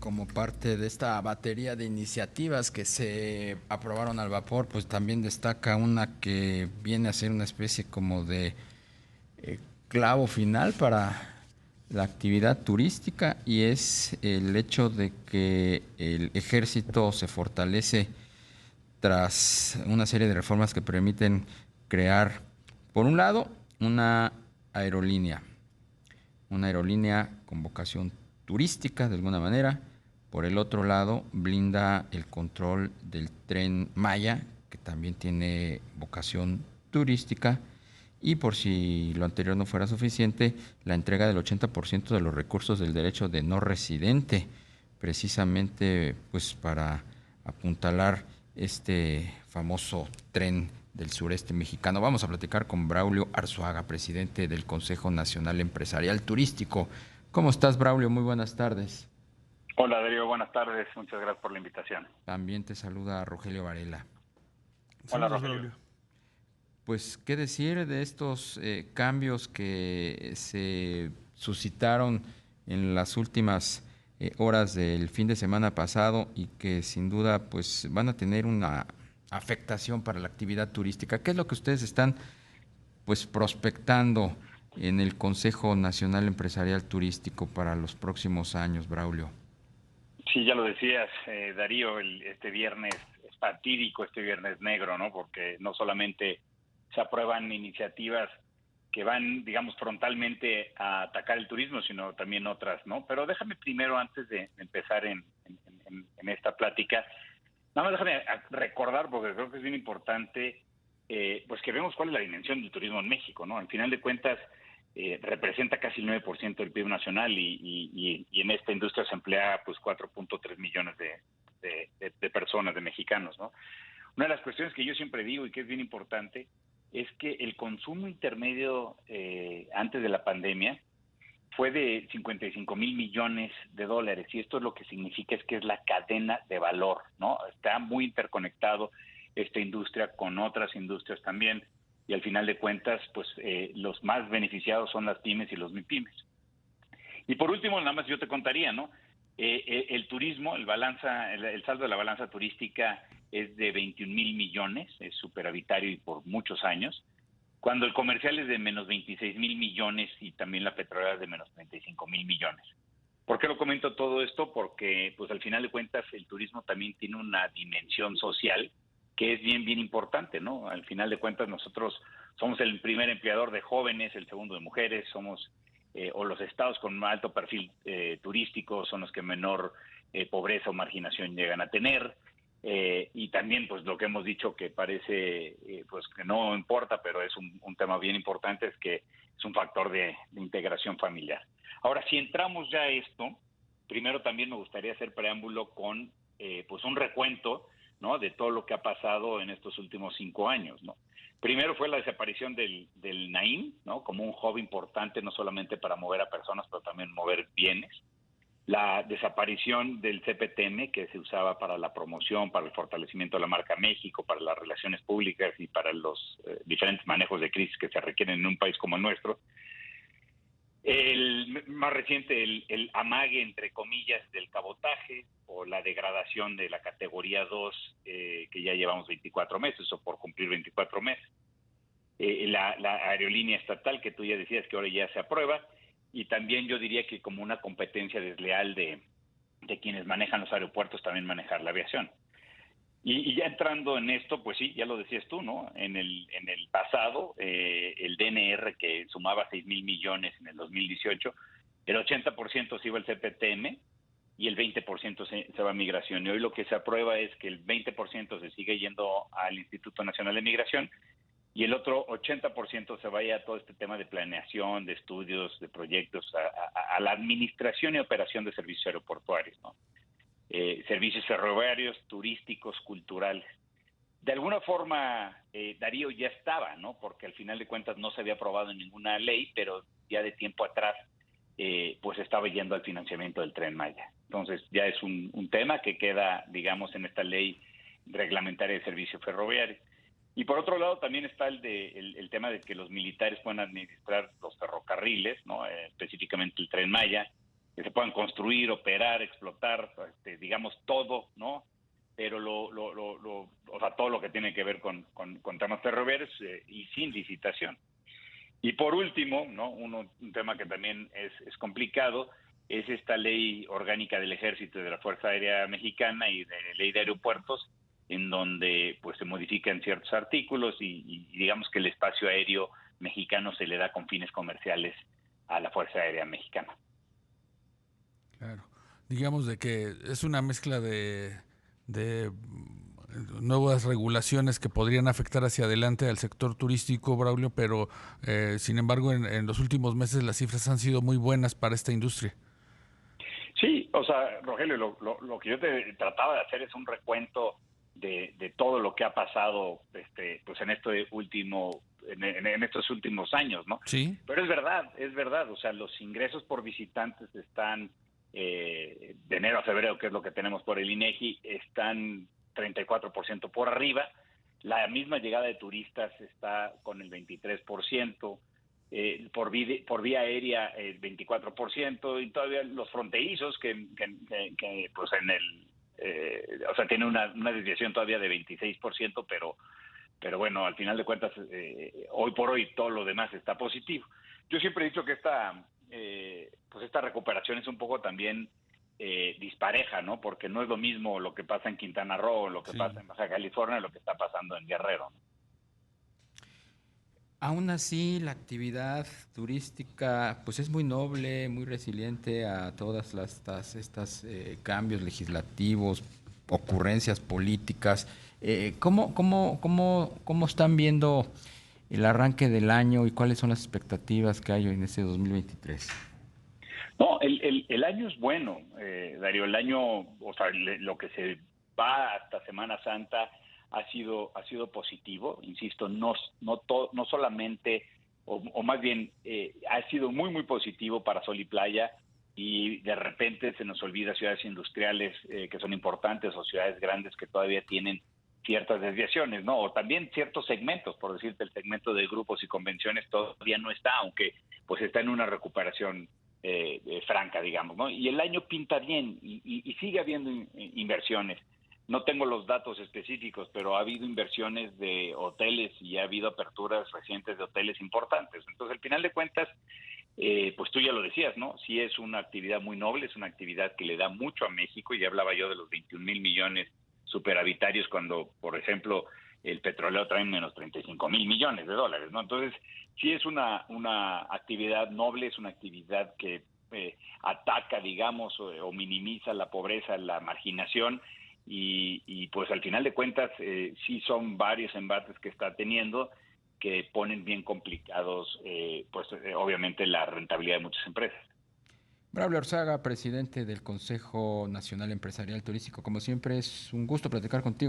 como parte de esta batería de iniciativas que se aprobaron al vapor, pues también destaca una que viene a ser una especie como de clavo final para la actividad turística, y es el hecho de que el ejército se fortalece tras una serie de reformas que permiten crear, por un lado, aerolínea, una aerolínea con vocación turística de alguna manera. Por el otro lado, blinda el control del Tren Maya, que también tiene vocación turística. Y por si lo anterior no fuera suficiente, la entrega del 80% de los recursos del derecho de no residente, precisamente pues para apuntalar este famoso tren del sureste mexicano. Vamos a platicar con Braulio Arzuaga, presidente del Consejo Nacional Empresarial Turístico. ¿Cómo estás, Braulio? Muy buenas tardes. Hola, Darío, buenas tardes. Muchas gracias por la invitación. También te saluda Rogelio Varela. Hola, Saludos, Rogelio. Braulio. Pues, ¿qué decir de estos cambios que se suscitaron en las últimas horas del fin de semana pasado y que sin duda pues van a tener una afectación para la actividad turística? ¿Qué es lo que ustedes están pues prospectando en el Consejo Nacional Empresarial Turístico para los próximos años, Braulio? Sí, ya lo decías, Darío, este viernes es fatídico, este viernes negro, ¿no? Porque no solamente se aprueban iniciativas que van, digamos, frontalmente a atacar el turismo, sino también otras, ¿no? Pero déjame primero, antes de empezar en esta plática, nada más déjame recordar, porque creo que es bien importante, pues que vemos cuál es la dimensión del turismo en México, ¿no? Al final de cuentas, representa casi el 9% del PIB nacional y en esta industria se emplea pues 4.3 millones de personas, de mexicanos, ¿no? Una de las cuestiones que yo siempre digo y que es bien importante es que el consumo intermedio antes de la pandemia fue de 55,000 millones de dólares, y esto es lo que significa es que es la cadena de valor, ¿no? Está muy interconectado esta industria con otras industrias también, y al final de cuentas, pues los más beneficiados son las pymes y los MIPYMES. Y por último, nada más yo te contaría, ¿no? El turismo, el saldo de la balanza turística es de 21,000 millones, es superavitario y por muchos años, cuando el comercial es de menos 26,000 millones y también la petrolera es de menos 35,000 millones. ¿Por qué lo comento todo esto? Porque pues al final de cuentas el turismo también tiene una dimensión social que es bien, bien importante, ¿no? Al final de cuentas nosotros somos el primer empleador de jóvenes, el segundo de mujeres, somos, o los estados con más alto perfil turístico son los que menor pobreza o marginación llegan a tener. Y también pues lo que hemos dicho que parece pues que no importa, pero es un tema bien importante, es que es un factor de integración familiar. Ahora, si entramos ya a esto, primero también me gustaría hacer preámbulo con pues un recuento, ¿no? De todo lo que ha pasado en estos últimos 5 años, ¿no? Primero fue la desaparición del Naim, ¿no? Como un hub importante no solamente para mover a personas, pero también mover bienes. La desaparición del CPTM, que se usaba para la promoción, para el fortalecimiento de la marca México, para las relaciones públicas y para los diferentes manejos de crisis que se requieren en un país como el nuestro. El más reciente, el amague, entre comillas, del cabotaje o la degradación de la categoría 2, que ya llevamos 24 meses o por cumplir 24 meses. La aerolínea estatal, que tú ya decías que ahora ya se aprueba, y también yo diría que como una competencia desleal de quienes manejan los aeropuertos, también manejar la aviación. Y ya entrando en esto, pues sí, ya lo decías tú, ¿no? En el pasado, el DNR, que sumaba 6,000 millones en el 2018, el 80% se iba al CPTM y el 20% se va a migración. Y hoy lo que se aprueba es que el 20% se sigue yendo al Instituto Nacional de Migración y el otro 80% se vaya a todo este tema de planeación, de estudios, de proyectos, a la administración y operación de servicios aeroportuarios, ¿no? Servicios ferroviarios, turísticos, culturales. De alguna forma, Darío ya estaba, ¿no? Porque al final de cuentas no se había aprobado en ninguna ley, pero ya de tiempo atrás, pues estaba yendo al financiamiento del Tren Maya. Entonces ya es un tema que queda, digamos, en esta ley reglamentaria de servicio ferroviario. Y por otro lado también está el tema de que los militares puedan administrar los ferrocarriles, ¿no? Específicamente el Tren Maya, que se puedan construir, operar, explotar, digamos todo, ¿no? Pero o sea, todo lo que tiene que ver con temas ferroviarios y sin licitación. Y por último, ¿no? Un tema que también es complicado es esta ley orgánica del Ejército y de la Fuerza Aérea Mexicana y de ley de aeropuertos, en donde pues se modifican ciertos artículos y digamos que el espacio aéreo mexicano se le da con fines comerciales a la Fuerza Aérea Mexicana. Claro. Digamos de que es una mezcla de nuevas regulaciones que podrían afectar hacia adelante al sector turístico, Braulio, pero sin embargo en los últimos meses las cifras han sido muy buenas para esta industria. Sí, o sea, Rogelio, lo que yo te trataba de hacer es un recuento de todo lo que ha pasado pues en estos últimos años, ¿no? Sí. Pero es verdad, o sea, los ingresos por visitantes están de enero a febrero, que es lo que tenemos por el INEGI, están 34% por arriba. La misma llegada de turistas está con el 23%. Por vía aérea el 24%, y todavía los fronterizos que pues o sea, tiene una desviación todavía de 26%, pero bueno, al final de cuentas, hoy por hoy todo lo demás está positivo. Yo siempre he dicho que pues esta recuperación es un poco también dispareja, ¿no? Porque no es lo mismo lo que pasa en Quintana Roo, lo que Sí. pasa en Baja California, lo que está pasando en Guerrero, ¿no? Aún así, la actividad turística pues es muy noble, muy resiliente a todas estas cambios legislativos, ocurrencias políticas. ¿Cómo están viendo el arranque del año y cuáles son las expectativas que hay en ese 2023? No, el año es bueno, Darío. El año, o sea, lo que se va hasta Semana Santa ha sido positivo, insisto, no solamente, o más bien, ha sido muy, muy positivo para Sol y Playa, y de repente se nos olvida ciudades industriales que son importantes, o ciudades grandes que todavía tienen ciertas desviaciones, ¿no? O también ciertos segmentos, por decirte, el segmento de grupos y convenciones todavía no está, aunque pues está en una recuperación franca, digamos, ¿no? Y el año pinta bien y sigue habiendo inversiones. No tengo los datos específicos, pero ha habido inversiones de hoteles y ha habido aperturas recientes de hoteles importantes. Entonces, al final de cuentas, pues tú ya lo decías, ¿no? Sí es una actividad muy noble, es una actividad que le da mucho a México, y ya hablaba yo de los 21,000 millones superavitarios cuando, por ejemplo, el petrolero trae menos 35,000 millones de dólares, ¿no? Entonces, sí es una actividad noble, es una actividad que ataca, digamos, o minimiza la pobreza, la marginación, y pues al final de cuentas sí son varios embates que está teniendo que ponen bien complicados, obviamente la rentabilidad de muchas empresas. Braulio Orzaga, presidente del Consejo Nacional Empresarial Turístico, como siempre es un gusto platicar contigo.